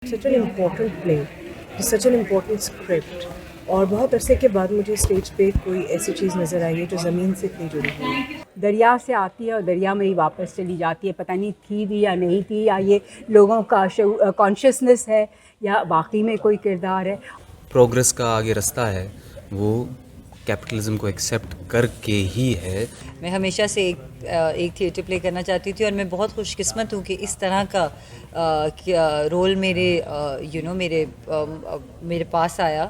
Such an important play, such an important script और बहुत अरसे के बाद मुझे स्टेज पे कोई ऐसी चीज़ नज़र आई है जो ज़मीन से इतनी जुड़ी हुई है। दरिया से आती है और दरिया में ही वापस चली जाती है। पता नहीं थी भी या नहीं थी, या ये लोगों का कॉन्शियसनेस है या वाकई में कोई किरदार है। प्रोग्रेस का आगे रास्ता है वो कैपिटलिज्म को एक्सेप्ट करके ही है। मैं हमेशा से एक थिएटर प्ले करना चाहती थी और मैं बहुत खुशकिस्मत हूँ कि इस तरह का रोल मेरे पास आया।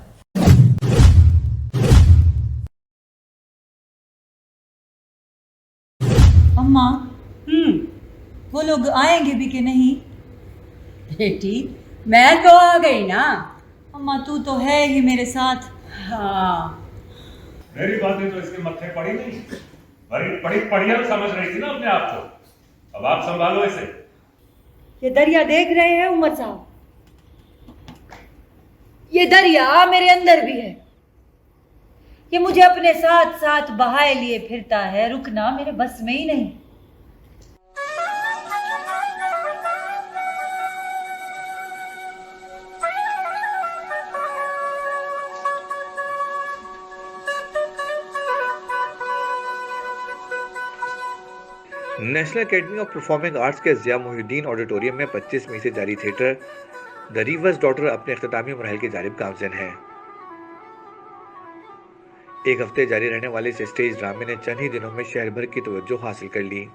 अम्मा, वो लोग आएंगे भी कि नहीं? बेटी, मैं तो आ गई ना। अम्मा, तू तो है ही मेरे साथ। हाँ, मेरी बातें तो इसके मत्थे पड़ी नहीं, बड़ी पढ़िया समझ रही थी ना अपने आप को। अब आप संभालो इसे। ये दरिया देख रहे हैं उमर साहब? ये दरिया मेरे अंदर भी है। ये मुझे अपने साथ साथ बहाए लिए फिरता है, रुकना मेरे बस में ही नहीं। National academy of performing arts के ज़िया मोहिउद्दीन ऑडिटोरियम में 25 मई से जारी थिएटर द रीवर्स डॉटर अपने अख्तामी मरहल की जानिब गामज़न है। एक हफ्ते जारी रहने वाले इस स्टेज ड्रामे ने चंद ही दिनों में शहर भर की तवज्जो हासिल कर ली।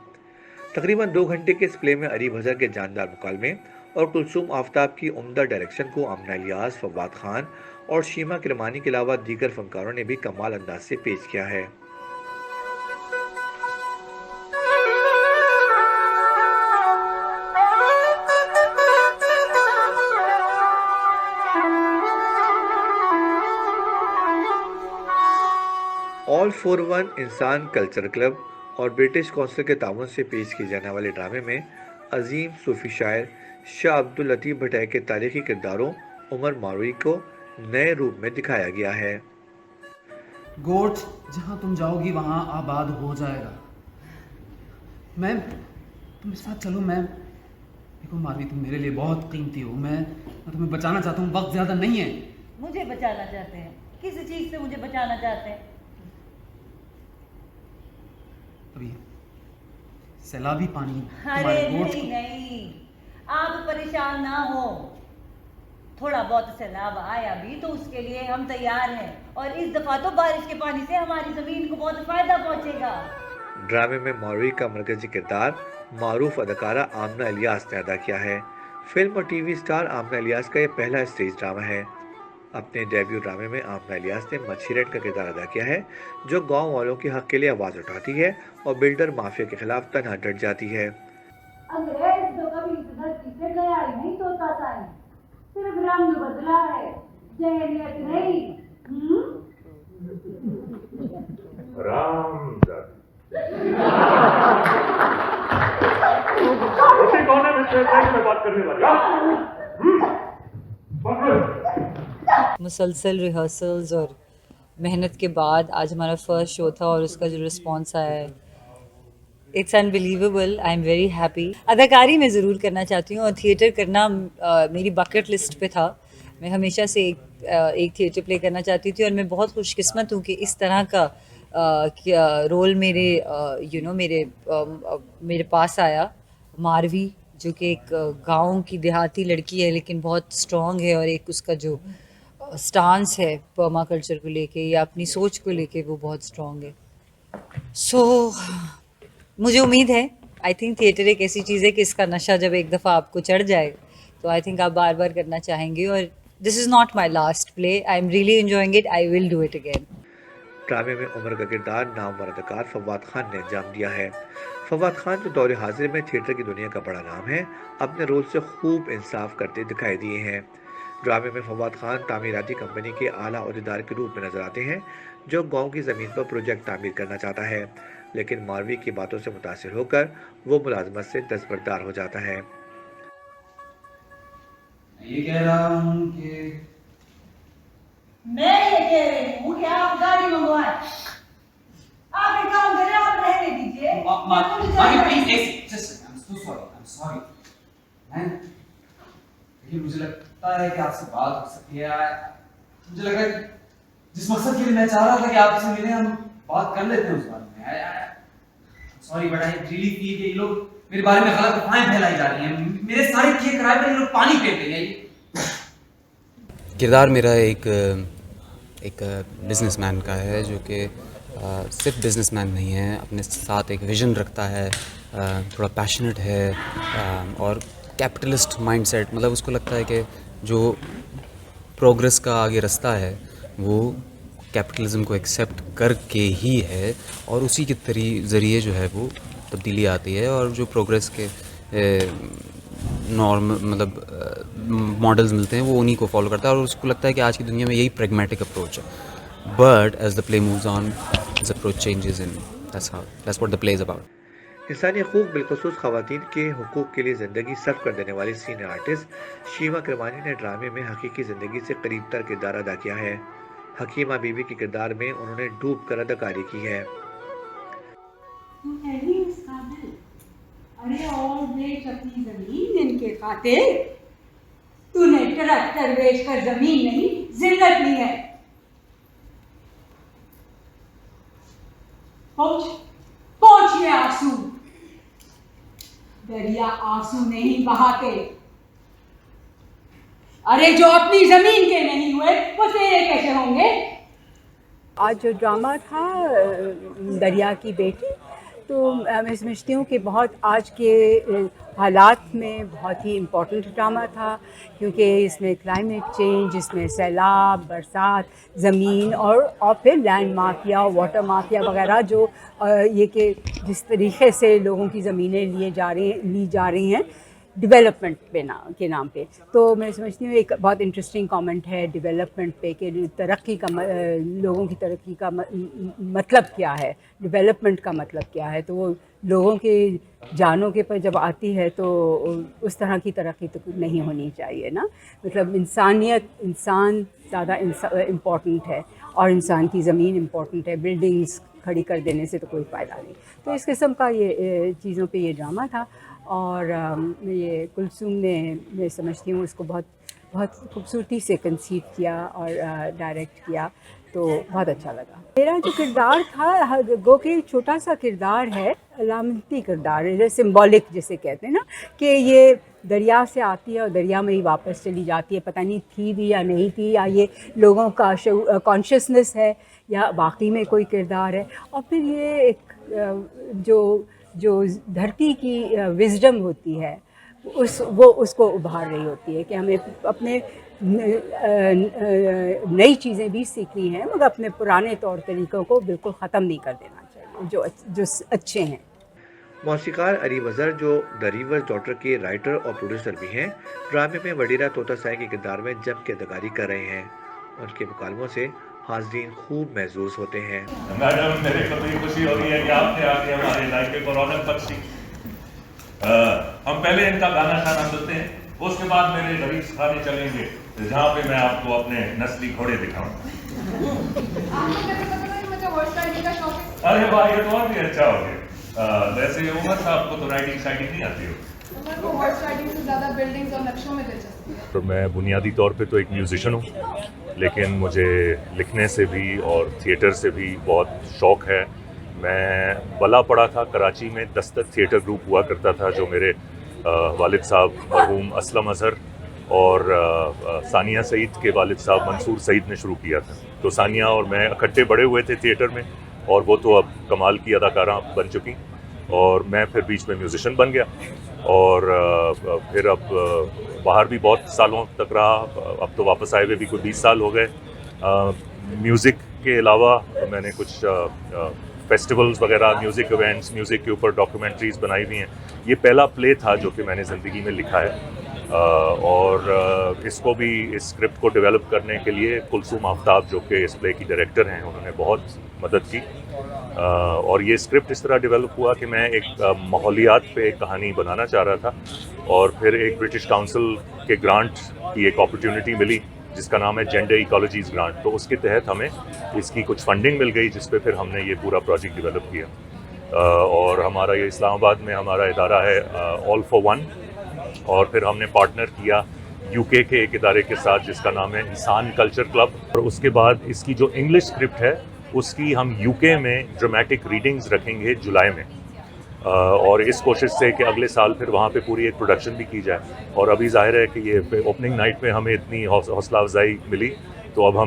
तकरीबन 2 घंटे के इस प्ले में अरीब हज़र के जानदार मुकालमे और कुलसूम आफ्ताब की उम्दा डायरेक्शन को आमना इलियास, फवाद खान और शीमा किरमानी के अलावा दीगर फनकारों ने भी कमाल अंदाज से पेश किया है। ऑल फॉर वन इंसान कल्चर क्लब और ब्रिटिश काउंसिल के ताउन से पेश किए जाने वाले ड्रामे में अजीम सूफी शायर शाह अब्दुल लतीफ़ भटाई के तारीखी किरदारों उमर मारूई को नए रूप में दिखाया गया है। गोट जहाँ तुम जाओगी वहाँ आबाद हो जाएगा। मैं तुम्हें साथ चलो। मैं देखो मारवी, तुम मेरे लिए बहुत कीमती हो। मैं तुम्हें बचाना चाहता हूँ, वक्त ज़्यादा नहीं है। मुझे बचाना चाहते हैं? किस चीज से मुझे बचाना चाहते हैं? अभी सैलाबी पानी अरे तुम्हारे गोट नहीं नहीं, आप परेशान ना हो। थोड़ा बहुत सैलाब आया भी तो उसके लिए हम तैयार हैं, और इस दफा तो बारिश के पानी से हमारी जमीन को बहुत फायदा पहुंचेगा। ड्रामे में मारूई का मरकजी किरदार मारूफ अदाकारा आमना इलियास ने अदा किया है। फिल्म और टीवी स्टार आमना इलियास का यह पहला स्टेज ड्रामा है। अपने डेब्यू ड्रामे में आमना इलियास ने मच्छीरेट का किरदार अदा किया है, जो गांव वालों के हक के लिए आवाज़ उठाती है और बिल्डर माफिया के खिलाफ तनहा डट जाती है। अंग्रेज तो कभी इस धरती से गया ही नहीं, तोता साई सिर्फ रंग बदला है, जहनियत नहीं। राम उसी कौन है में बात करने वाली? मुसलसल रिहर्सल्स और मेहनत के बाद आज हमारा फर्स्ट शो था और उसका जो रिस्पॉन्स आया है, it's unbelievable. I am very happy. अदाकारी मैं ज़रूर करना चाहती हूँ और थिएटर करना मेरी बकेट लिस्ट पे था। मैं हमेशा से एक थिएटर प्ले करना चाहती थी और मैं बहुत खुशकिस्मत हूँ कि इस तरह का रोल मेरे पास आया। मारवी, जो कि एक गांव की देहाती लड़की है लेकिन बहुत स्ट्रॉन्ग है, और एक उसका जो स्टांस है पर्मा कल्चर को लेके या अपनी सोच को लेके, वो बहुत स्ट्रॉन्ग है। सो मुझे उम्मीद है, आई थिंक थिएटर एक ऐसी चीज़ है कि इसका नशा जब एक दफ़ा आपको चढ़ जाए तो आई थिंक आप बार बार करना चाहेंगे। और this is not my last play, I am really enjoying it, I will do it again. ड्रामे में उमर का किरदार नामवर अदाकार फवाद खान ने अंजाम दिया है। फवाद खान, जो दौर हाजिर में थिएटर की दुनिया का बड़ा नाम है, अपने रोल से खूब इंसाफ करते दिखाई दिए हैं। ड्रामे में फवाद खान तामीराती कंपनी के आला अहदेदार के रूप में नजर आते हैं, जो गांव की ज़मीन पर प्रोजेक्ट तामीर करना चाहता है, लेकिन मारवी की बातों से मुतासिर होकर वो मुलाजमत से दस्तबरदार हो जाता है। ये कह रहा हूँ कि मैं ये कह रही हूँ कि आप गाड़ी मंगवाएं। आप एक काम करें, आप रहने दीजिए। Please, I'm so sorry. मैं लेकिन मुझे लगता है कि आपसे बात हो सकती है। मुझे लग रहा है जिस मकसद के लिए मैं चाह रहा था कि आपसे मिले, हम बात कर लेते हैं उस बारे में। Sorry but I really feel कि ये लोग मेरे बारे में गलत अफवाहें फैलाई जा रही हैं। मेरे सारे किए कराए पर ये लोग पानी फेंक रहे हैं। किरदार मेरा एक बिजनेसमैन का है जो कि सिर्फ बिजनेसमैन नहीं है, अपने साथ एक विज़न रखता है, थोड़ा पैशनेट है और कैपिटलिस्ट माइंडसेट, मतलब उसको लगता है कि जो प्रोग्रेस का आगे रास्ता है वो कैपिटलिज्म को एक्सेप्ट करके ही है और उसी के ज़रिए जो है वो तब्दीली आती है और जो प्रोग्रेस के नॉर्म मतलब मॉडल्स मिलते हैं वो उन्हीं को फॉलो करता है और उसको लगता है कि आज की दुनिया में यही प्रैग्मेटिक अप्रोच है। But as the play moves on this approach changes in that's what the play is about. इंसानी हकूक़ बिलखुसूस ख़वातीन के हुकूक़ के लिए ज़िंदगी सर्फ कर देने वाली सीनियर आर्टिस्ट शीमा किरमानी ने ड्रामे में हकीकी ज़िंदगी से करीब तर किरदार अदा किया है। हकीमा बीवी के किरदार में उन्होंने डूब कर अदाकारी की है। अरे और बेच अपनी जमीन इनके खातिर, तूने ट्रैक्टर बेचकर जमीन नहीं जिल्लत ली है। पहुंच ये आंसू, दरिया आंसू नहीं बहाते। अरे जो अपनी जमीन के नहीं हुए वो तेरे कैसे होंगे। आज जो ड्रामा था दरिया की बेटी, तो मैं समझती हूँ कि बहुत आज के हालात में बहुत ही इम्पोर्टेंट ड्रामा था, क्योंकि इसमें क्लाइमेट चेंज, इसमें सैलाब, बरसात, ज़मीन और फिर लैंड माफिया, वाटर माफिया वगैरह, जो ये कि जिस तरीके से लोगों की ज़मीनें ली जा रही हैं डेवलपमेंट के नाम पे। तो मैं समझती हूँ एक बहुत इंटरेस्टिंग कमेंट है डेवलपमेंट पे कि तरक्की का लोगों की तरक्की का मतलब क्या है, डेवलपमेंट का मतलब क्या है। तो वो लोगों के जानों के पर जब आती है तो उस तरह की तरक्की तो नहीं होनी चाहिए ना। मतलब इंसान ज़्यादा इम्पॉर्टेंट है और इंसान की ज़मीन इम्पॉर्टेंट है। बिल्डिंग्स खड़ी कर देने से तो कोई फ़ायदा नहीं। तो इस किस्म का ये चीज़ों पे ये ड्रामा था और ये कुलसूम ने, मैं समझती हूँ, उसको बहुत खूबसूरती से कंसीव किया और डायरेक्ट किया, तो बहुत अच्छा लगा। मेरा जो किरदार था गो कि छोटा सा किरदार है, अलामती किरदार है, सिंबॉलिक जिसे कहते हैं ना, कि ये दरिया से आती है और दरिया में ही वापस चली जाती है। पता नहीं थी भी या नहीं थी, या ये लोगों का कॉन्शियसनेस है या बाकी में कोई किरदार है। और फिर ये एक जो धरती की विजडम होती है वो उसको उभार रही होती है कि हमें अपने नई चीज़ें भी सीखनी हैं, मगर अपने पुराने तौर तरीक़ों को बिल्कुल ख़त्म नहीं कर देना चाहिए जो अच्छे हैं। मौसीकार अरीब अज़हर, जो द रिवर डॉटर के राइटर और प्रोड्यूसर भी हैं, ड्रामे में वडीरा तोता साई के किरदार में जम के अदाकारी कर रहे हैं। उनके मुकालमों से हाज़रीन खूब महसूस होते हैं। मैडम, मेरे को तो ये खुशी हो रही है कि आपने आके हमारे इलाके को रौनक बख्शी। हम पहले इनका गाना शाना सुनते हैं, उसके बाद मेरे रईस खाने चलेंगे जहाँ पे मैं आपको अपने नस्ली घोड़े दिखाऊंगा। अरे वाह, ये तो और भी अच्छा हो गया। वैसे उमर साहब को तो राइडिंग साइडिंग नहीं आती हो। तो मैं बुनियादी तौर पे तो एक म्यूज़िशियन हूँ, लेकिन मुझे लिखने से भी और थिएटर से भी बहुत शौक़ है। मैं पला पड़ा था कराची में, दस्तक थिएटर ग्रुप हुआ करता था, जो मेरे वालिद साहब मरहूम असलम अज़हर और सानिया सईद के वालिद साहब मंसूर सईद ने शुरू किया था। तो सानिया और मैं इकट्ठे बड़े हुए थे थिएटर में, और वो तो अब कमाल की अदाकारा बन चुकी, और मैं फिर बीच में म्यूज़िशियन बन गया। और फिर अब बाहर भी बहुत सालों तक रहा, अब तो वापस आए हुए भी कोई 20 साल हो गए। म्यूज़िक के अलावा मैंने कुछ फेस्टिवल्स वगैरह, म्यूज़िक इवेंट्स, म्यूज़िक के ऊपर डॉक्यूमेंट्रीज़ बनाई हुई हैं। ये पहला प्ले था जो कि मैंने ज़िंदगी में लिखा है, और इसको भी, इस स्क्रिप्ट को डेवलप करने के लिए कुलसूम आफ्ताब, जो कि इस प्ले की डायरेक्टर हैं, उन्होंने बहुत मदद की। और ये स्क्रिप्ट इस तरह डेवलप हुआ कि मैं एक माहौलियात पे एक कहानी बनाना चाह रहा था, और फिर एक ब्रिटिश काउंसिल के ग्रांट की एक अपॉर्चुनिटी मिली जिसका नाम है जेंडर इकोलॉजीज़ ग्रांट। तो उसके तहत हमें इसकी कुछ फंडिंग मिल गई, जिस पे फिर हमने ये पूरा प्रोजेक्ट डेवलप किया। और हमारा ये इस्लामाबाद में हमारा इदारा है ऑल फॉर वन, और फिर हमने पार्टनर किया यूके के एक इदारे के साथ जिसका नाम है इंसान कल्चर क्लब। और उसके बाद इसकी जो इंग्लिश स्क्रिप्ट है उसकी हम यूके में ड्रामेटिक रीडिंग्स रखेंगे जुलाई में, और इस कोशिश से कि अगले साल फिर वहाँ पे पूरी एक प्रोडक्शन भी की जाए। और अभी जाहिर है कि ये ओपनिंग नाइट में हमें इतनी हौसला अफजाई मिली, तो अब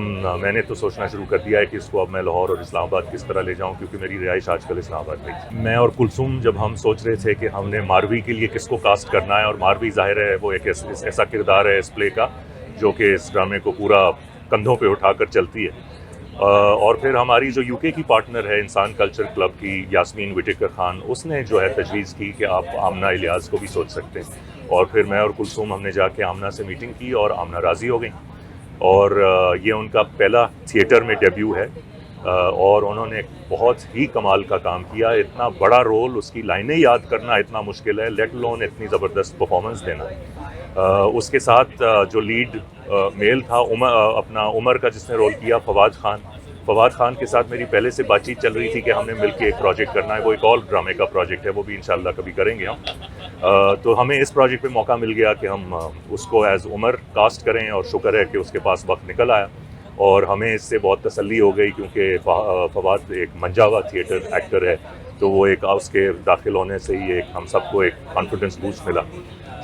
मैंने तो सोचना शुरू कर दिया है कि इसको अब मैं लाहौर और इस्लामाबाद किस तरह ले जाऊं, क्योंकि मेरी रिहाइश आजकल इस्लामाबाद में। मैं और कुलसूम जब हम सोच रहे थे कि हमने मारवी के लिए किसको कास्ट करना है, और मारवी जाहिर है वो एक ऐसा किरदार है इस प्ले का जो कि इस ड्रामे को पूरा कंधों पे उठाकर चलती है। और फिर हमारी जो यूके की पार्टनर है इंसान कल्चर क्लब की यास्मीन विटेकर खान, उसने जो है तजवीज़ की कि आप आमना इलियास को भी सोच सकते हैं। और फिर मैं और कुलसूम हमने जाके आमना से मीटिंग की और आमना राज़ी हो गई। और ये उनका पहला थिएटर में डेब्यू है, और उन्होंने बहुत ही कमाल का काम किया। इतना बड़ा रोल, उसकी लाइनें याद करना इतना मुश्किल है, लेट अलोन इतनी ज़बरदस्त परफॉर्मेंस देना। उसके साथ जो लीड मेल था अपना उमर का जिसने रोल किया, फवाद खान के साथ मेरी पहले से बातचीत चल रही थी कि हमने मिलकर एक प्रोजेक्ट करना है। वो एक और ड्रामे का प्रोजेक्ट है, वो भी इंशाल्लाह कभी करेंगे हम। तो हमें इस प्रोजेक्ट पे मौका मिल गया कि हम उसको एज उमर कास्ट करें, और शुक्र है कि उसके पास वक्त निकल आया और हमें इससे बहुत तसल्ली हो गई, क्योंकि फवाद एक मंजावा थिएटर एक्टर है, तो वो एक उसके दाखिल होने से ही एक हम सबको एक कॉन्फिडेंस बूस्ट मिला।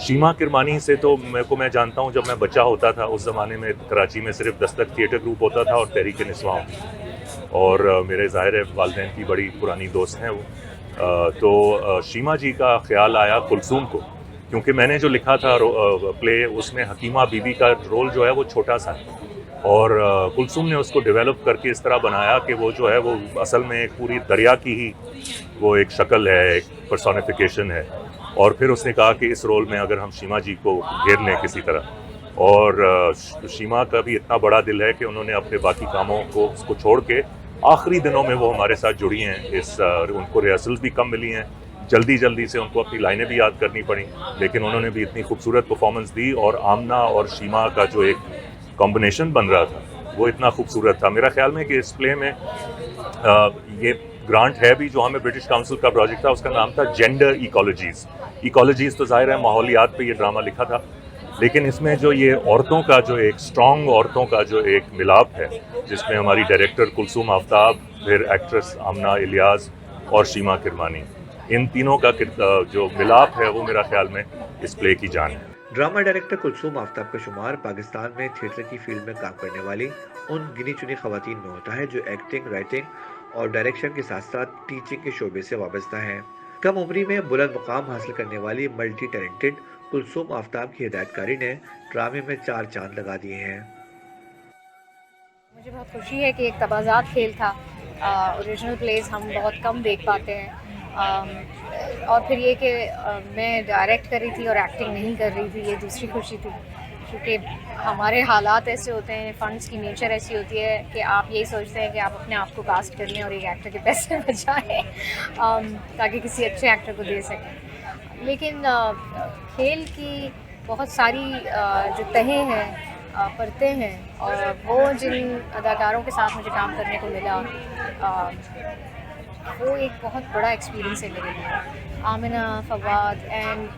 शीमा किरमानी से तो मैं जानता हूँ, जब मैं बच्चा होता था उस ज़माने में कराची में सिर्फ दस्तक थिएटर ग्रुप होता था और तहरीक-ए-निस्वां, और मेरे ज़ाहिर है वालिदैन की बड़ी पुरानी दोस्त हैं वो। तो शीमा जी का ख्याल आया कुलसूम को, क्योंकि मैंने जो लिखा था प्ले, उसमें हकीमा बीबी का रोल जो है वो छोटा सा है, और कुलसूम ने उसको डेवलप करके इस तरह बनाया कि वो जो है वो असल में एक पूरी दरिया की ही वो एक शक्ल है, एक पर्सोनिफिकेशन है। और फिर उसने कहा कि इस रोल में अगर हम शीमा जी को घेर लें किसी तरह, और शीमा का भी इतना बड़ा दिल है कि उन्होंने अपने बाकी कामों को उसको छोड़ के आखिरी दिनों में वो हमारे साथ जुड़ी हैं। उनको रिहर्सल भी कम मिली हैं, जल्दी से उनको अपनी लाइनें भी याद करनी पड़ी, लेकिन उन्होंने भी इतनी खूबसूरत परफॉर्मेंस दी। और आमना और शीमा का जो एक कॉम्बिनेशन बन रहा था वो इतना खूबसूरत था। मेरा ख्याल में कि इस प्ले में ये ग्रांट है भी, जो हमें ब्रिटिश काउंसिल का प्रोजेक्ट था, उसका नाम था जेंडर इकोलॉजीज़। तो जाहिर है माहौलियात पे ये ड्रामा लिखा था, लेकिन इसमें जो ये औरतों का जो एक स्ट्रॉन्ग औरतों का जो एक मिलाप है, जिसमें हमारी डायरेक्टर कुलसूम आफ्ताब, फिर एक्ट्रेस आमना इलियास और शीमा किरमानी, इन तीनों का जो मिलाप है वो मेरा ख्याल में इस प्ले की जान है। ड्रामा डायरेक्टर कुलसूम आफ्ताब का शुमार पाकिस्तान में थिएटर की फील्ड में काम करने वाली उन गिनी चुनी खवातीन में होता है जो एक्टिंग, राइटिंग और डायरेक्शन के साथ साथ टीचिंग के शोबे से वाबस्ता है। कम उम्री में बुलंद मुकाम हासिल करने वाली मल्टी टैलेंटेड कुलसूम आफ्ताब की हिदायतकारी ने ड्रामे में 4 चांद लगा दिए हैं। मुझे बहुत खुशी है कि एक तबाजात खेल था। ओरिजिनल प्लेस हम बहुत कम देख पाते हैं, और फिर ये कि मैं डायरेक्ट कर रही थी और एक्टिंग नहीं कर रही थी, ये दूसरी खुशी थी, क्योंकि हमारे हालात ऐसे होते हैं, फ़ंड्स की नेचर ऐसी होती है कि आप यही सोचते हैं कि आप अपने आप को कास्ट कर लें और एक एक्टर के पैसे बचाएं ताकि किसी अच्छे एक्टर को दे सकें। लेकिन खेल की बहुत सारी जो तहें हैं, परतें हैं, और वो जिन अदाकारों के साथ मुझे काम करने को मिला, वो एक बहुत बड़ा एक्सपीरियंस है मेरे लिए। आमिना, फवाद एंड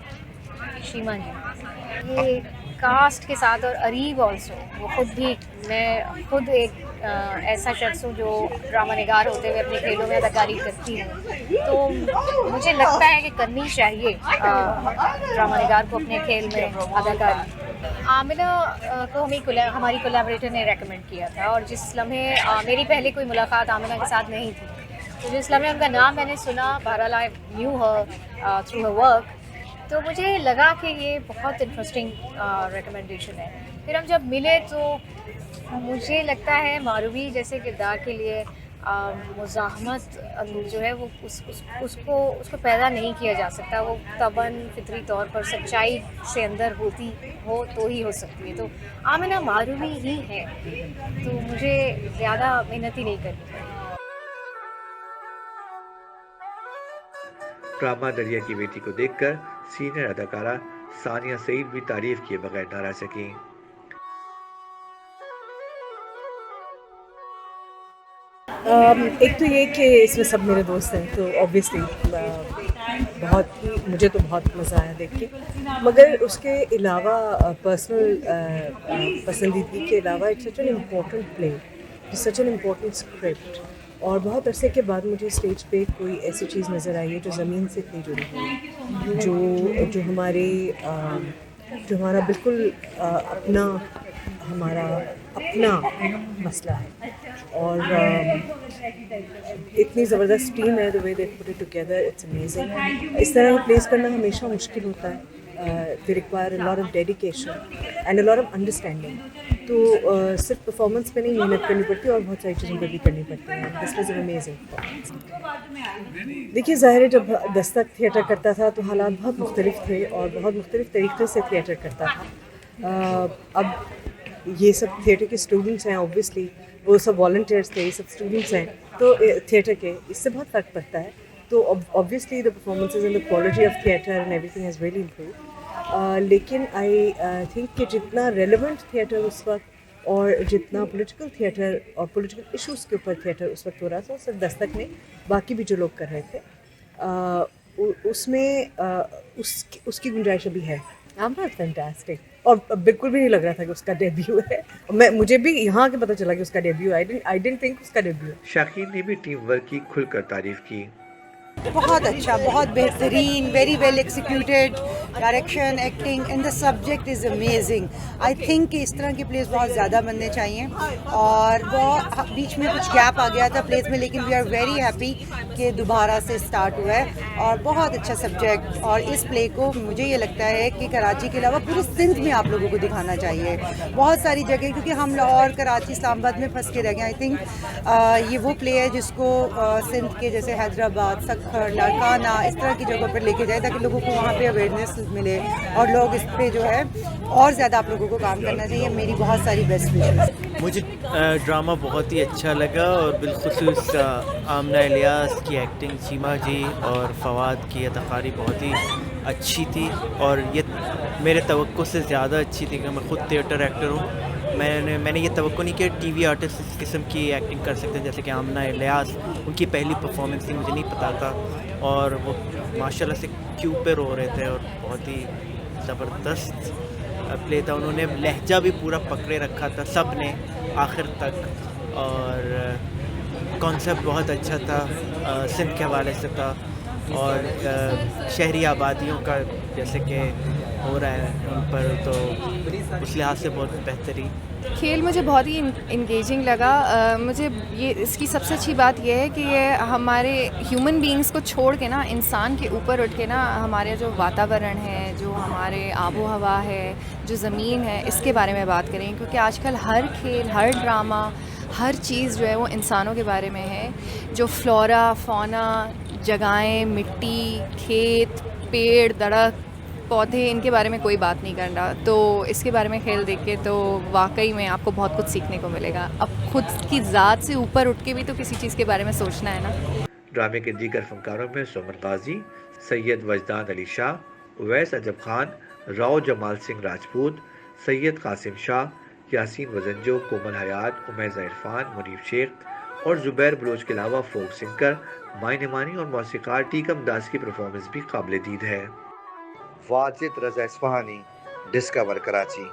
शीमा जी, ये कास्ट के साथ, और अरीब ऑल्सो, वो मैं खुद एक ऐसा शख्स हूँ जो ड्रामा निगार होते हुए अपने खेलों में अदाकारी करती हूँ, तो मुझे लगता है कि करनी चाहिए ड्रामा निगार को अपने खेल में अदाकारी। आमिना को हमारी कोलैबोरेटर ने रेकमेंड किया था, और जिस लम्हे मेरी पहले कोई मुलाकात आमिना के साथ नहीं थी, तो जिस लम्हे उनका नाम मैंने सुना, बहरहाल I knew her through her work, तो मुझे लगा कि ये बहुत इंटरेस्टिंग रिकमेंडेशन है। फिर हम जब मिले तो मुझे लगता है मारूवी जैसे किरदार के लिए मुज़ाहमत जो है वो उसको पैदा नहीं किया जा सकता। वो तबन फितरी तौर पर सच्चाई से अंदर होती हो तो ही हो सकती है। तो आमिना मारूवी ही है, तो मुझे ज़्यादा मेहनत ही नहीं करनी पड़ी। ड्रामा दरिया की बेटी को देखकर सीनियर अदाकारा सानिया सईद भी तारीफ किए बगैर न रह सकी। एक तो ये कि इसमें सब मेरे दोस्त हैं, तो ऑब्वियसली बहुत ही मुझे तो बहुत मज़ा आया देख के। मगर उसके अलावा पर्सनल पसंदीदगी के अलावा it's such an important play, it's such an important script, और बहुत अरसे के बाद मुझे स्टेज पे कोई ऐसी चीज़ नज़र आई है जो ज़मीन से इतनी जुड़ी है, जो हमारा बिल्कुल हमारा अपना मसला है। और इतनी ज़बरदस्त टीम है, the way they put it together, it's amazing. इस तरह रिप्लेस करना हमेशा मुश्किल होता है, they require a lot of dedication and a lot of understanding. तो सिर्फ परफॉर्मेंस पे नहीं मेहनत करनी पड़ती और बहुत सारी चीज़ों पर भी करनी पड़ती है। This was an amazing performance. देखिए, ज़ाहिर है जब दस्तक थिएटर करता था तो हालात बहुत मुख्तलिफ थे और बहुत मुख्तलिफ तरीक़े से थिएटर करता था। अब ये सब थिएटर के स्टूडेंट्स हैं, ऑब्वियसली वो सब वॉलंटियर्स थे, ये सब स्टूडेंट्स हैं, तो थिएटर के इससे बहुत फ़र्क पड़ता है। तो obviously the performances and the quality of theatre and everything has really improved. लेकिन आई थिंक कि जितना रेलेवेंट थिएटर उस वक्त और जितना पॉलिटिकल थिएटर और पॉलिटिकल इश्यूज़ के ऊपर थिएटर उस वक्त हो रहा था, सिर्फ दस्तक ने, बाकी भी जो लोग कर रहे थे उसमें उसकी गुंजाइश अभी है। फैंटास्टिक, और बिल्कुल भी नहीं लग रहा था कि उसका डेब्यू है। मुझे भी यहाँ के पता चला कि उसका डेब्यू है। आई डिडंट थिंक उसका डेब्यू है। शाकीन ने भी टीम वर्क की खुलकर तारीफ की। बहुत अच्छा, बहुत बेहतरीन, very well executed, direction, acting and the subject is amazing. I think कि इस तरह के प्लेस बहुत ज़्यादा बनने चाहिए, और बहुत बीच में कुछ गैप आ गया था प्लेस में, लेकिन वी आर वेरी हैप्पी कि दोबारा से स्टार्ट हुआ है, और बहुत अच्छा सब्जेक्ट। और इस प्ले को मुझे ये लगता है कि कराची के अलावा पूरे सिंध में आप लोगों को दिखाना चाहिए, बहुत सारी जगह, क्योंकि हम लाहौर, कराची, इस्लामाबाद में फंस के रह गए। आई थिंक ये वो प्ले है जिसको सिंध के जैसे हैदराबाद, सखर, लाड़काना, इस तरह की जगहों पर लेके जाए, ताकि लोगों को वहाँ पे अवेयरनेस मिले, और लोग इस पे जो है और ज़्यादा आप लोगों को काम करना चाहिए। मेरी बहुत सारी बेस्ट विशेस। मुझे ड्रामा बहुत ही अच्छा लगा, और बिलखुसूस आमना इलियास की एक्टिंग, सीमा जी और फवाद की अदाकारी बहुत ही अच्छी थी, और ये मेरे तवक्को से ज़्यादा अच्छी थी कि मैं ख़ुद थिएटर एक्टर हूँ। मैंने ये तवक्को नहीं कि टीवी आर्टिस्ट इस किस्म की एक्टिंग कर सकते हैं जैसे कि आमना इलियास। उनकी पहली परफॉर्मेंस थी, मुझे नहीं पता था, और वो माशाल्लाह से क्यू पे रो रहे थे, और बहुत ही ज़बरदस्त प्ले था। उन्होंने लहजा भी पूरा पकड़े रखा था सब ने आखिर तक, और कॉन्सेप्ट बहुत अच्छा था, सिंध के हवाले से था, और शहरी आबादियों का जैसे कि हो रहा है उन पर, तो उस लिहाज से बहुत बेहतरीन खेल मुझे बहुत ही इंगेजिंग लगा। मुझे ये इसकी सबसे अच्छी बात यह है कि ये हमारे ह्यूमन बीइंग्स को छोड़ के ना, इंसान के ऊपर उठ के ना, हमारे जो वातावरण है, जो हमारे आबो हवा है, जो ज़मीन है, इसके बारे में बात करें, क्योंकि आजकल हर खेल, हर ड्रामा, हर चीज़ जो है वो इंसानों के बारे में है। जो फ्लोरा, फौना, जगहें, मिट्टी, खेत, पेड़, दरख्त, पौधे, इनके बारे में कोई बात नहीं कर रहा। तो इसके बारे में खेल देख के तो वाकई में आपको बहुत कुछ सीखने को मिलेगा। अब खुद की ज़ात से ऊपर उठ के भी तो किसी चीज़ के बारे में सोचना है ना। ड्रामे के दीगर फनकारों में सुमन गाजी, सैयद वजदान अली शाह, उवैस अजब खान, राव जमाल सिंह राजपूत, सैयद कासिम शाह, यासीन वजंजो, कोमल हयात, उमैज़ा इरफान, मुनीब शेख और ज़ुबैर बलोच के अलावा फोक सिंगर माइन इमानी और मौसीकार टीकम दास की परफॉर्मेंस भी काबिल दीद है। वाजिद रज़ा इस्फहानी, डिस्कवर कराची।